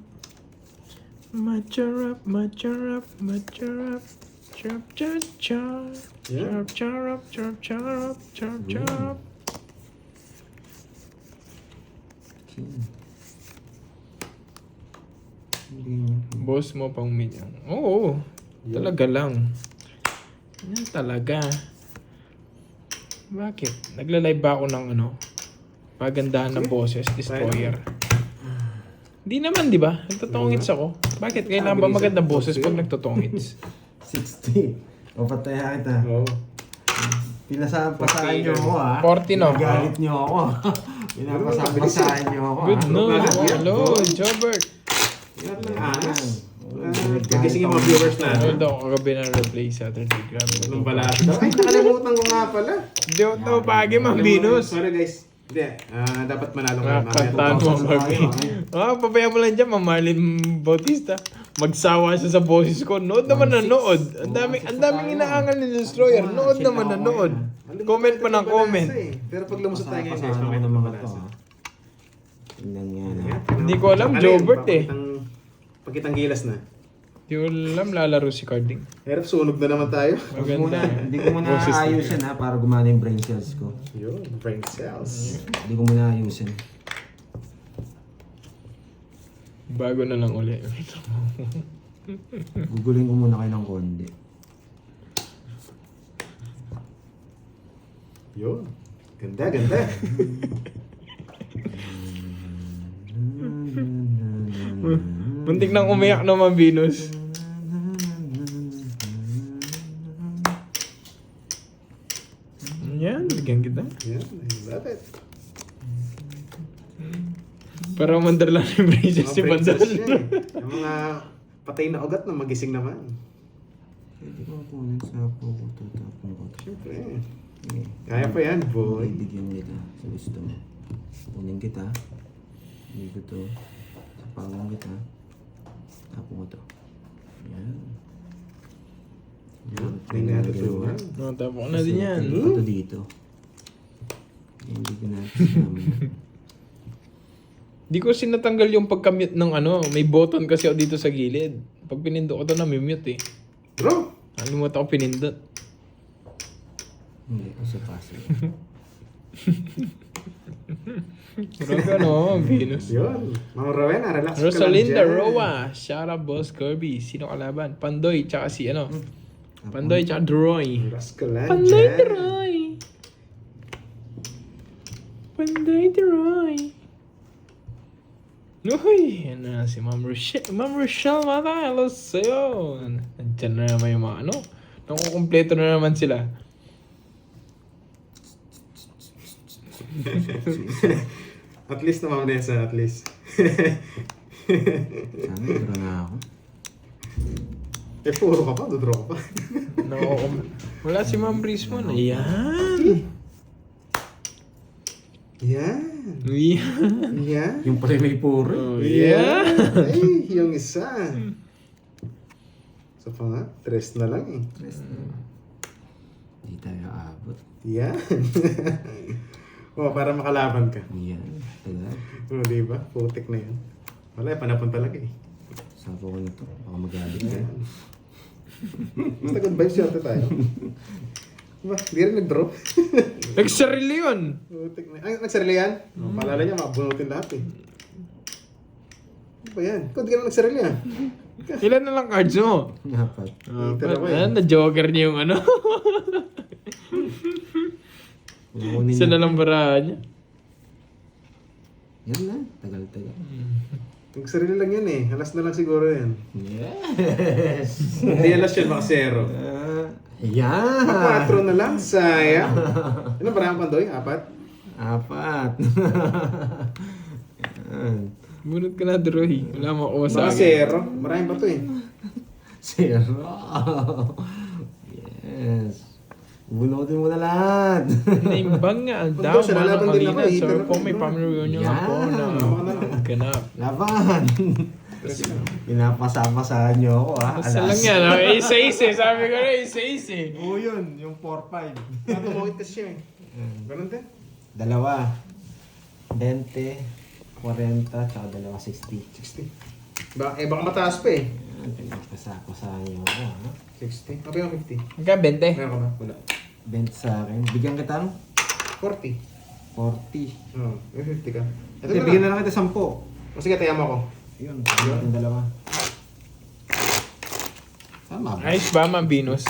Matcha wrap, matcha wrap, matcha wrap. Chirp, chirp, chirp. Yeah. Chirp, chirp, chirp, chirp, chirp, chirp. Boss mo pang minyan. Oo, talaga lang. Yan talaga. Bakit? Nagla-live ba ako ng pagandahan ng boses, destroyer? Di naman, di ba? Nagtotongits ako. Bakit? Kailangan ba magandang boses pag nagtotongits? 60. O pataya kita. Oo. Pinasapasahan niyo ako 40 no? Galit niyo ako. Pinapasapasahan niyo ako Good no. Hello, Jobert. Ingat ng anas. Nagising yung mga viewers Ano natin. daw kagabi na replay Saturday. Grabe. Anong balasa daw? Ay, nakalimutan ko nga pala. Hindi ako tao pagi, Ma'am Venus. Sorry guys. Hindi, dapat manalo ka. Kantaan mo pagi. Papaya mo lang dyan, Ma'am Marlene Bautista. Magsawa siya sa boses ko. Nood naman na nood. Ang daming inaangal ni Destroyer. Nood naman na nood. Comment pa ng comment. Pero pag lumusot tayo ngayon guys, Pasahan mamaya ako ng ng mga to. balasa. Tingnan nga na. Hindi ko alam, Jobert eh. Pagkitang gilas na. Hindi ko alam lalaro si Carding. Hirap, sunog na naman tayo. Maganda. Hindi ko muna Boses na ayusin para gumana yung brain cells ko. Yun, brain cells. Hindi ko muna ayusin. Bago na lang ulit. Gugulin ko muna kayo ng konti. Yun. Ganda, ganda. Muntik nang umiyak no, Ma'am Venus. Yan, bigyan kita. Yan, I love it. Para mandar lang yung braces si Mga princess Bandal. siya eh. Yung mga patay na ugat na magising naman. Pwede ko kunin sa po ko. Tutapon ko. Siyempre. Kaya pa yan, boy. Ibigyan nila sa gusto mo. Kunin kita. Hindi ko to. Sa pangong kita. Tapon ko to. Yan. Yan, may natutunan. Tapos na din yan. Ito to dito. Hindi ko natin Di ko sinatanggal yung pagka-mute ng may button kasi ako dito sa gilid. Pag pinindot ko to, nami-mute eh. Bro! Nalimutan ko pinindot. Hindi, kasi passive. Grabe ano, Venus. Yun. Ma'am Rowena, relax ka lang Rosalinda dyan. Roa. Shout out Boss Kirby. Sino kalaban? Pandoy, tsaka si ano? Pandoy, tsaka Droy. Relax ka lang Pandoy, dyan. Droy. Pandoy, Droy. Uy, yan na si Ma'am Rochelle. Ma'am Rochelle, mata, hello sa'yo. Nandiyan na naman yung mga ano. Nakukumpleto na naman sila. At least na Ma'am Nessa, at least. Sana, duro na ako. Eh, puro ka pa, dudro ka pa. Wala si Ma'am Brisman. Ayan. Yan. Ayan. Yan. Yung pala may puro. Oh, yeah. Ay, yung isa. So pa nga, 3 na lang eh. Hindi tayo aabot. Yan. Oh, para makalaban ka. Yan. Tagal. Oh, di ba? Putik na yan. Wala, panapon talaga eh. Sabi ko nito. Baka magalit ka. Yan. Basta good vibes yata tayo. Diba? Di rin nag-draw. Nagsarili yun. Putik na. Ay, nagsarili yan? Oh, palala niya, makabunutin lahat eh. Ano ba yan? Kung di ka na nagsarili ah. Ilan na lang cards mo? Dapat. Tira ko eh. Na-joker niya yung ano. Kunin Isa niyo. na lang barahan niya. Yan na. Tagal-tagal. Nagsarili lang yan eh. Alas na lang siguro yan. Yes! Hindi alas yan, maka 0. Yan! Maka 4 na lang, sayang. Ilan ba ang pandoy? 4? 4. Yan. Bunot ka na, Droy. Wala mo ako sa Maka akin. 0. Maraming pa to eh. 0. Yes. Bunutin mo na lahat. Naimbang nga ang Kung daw. daw siya, lalaban din ako eh. Sir Pero po, may family reunion Yan. ako na ganap. Laban! Pinapasa-pasahan niyo ako ha. Basta lang yan. Oh. Isa-isa. Sabi ko na isa-isa. Oo yun, yung 4-5. Tumawit kasi siya eh. Ganun din. Dalawa. 20, 40, tsaka dalawa 60. 60. Baka mataas pa eh. Yan, pinapasa-pasahan niyo ako ha. 60. Okay, 50. Hanggang 20. Meron ka ba? Wala. 20 sa akin. Bigyan kita ng 40. 40. Oo, may 50 ka. Ito Hindi, na bigyan lang. na lang kita 10. O sige, tayo mo ako. Yun, yung dalawa. Tama ba? Ayos ba, Ma'am Venus?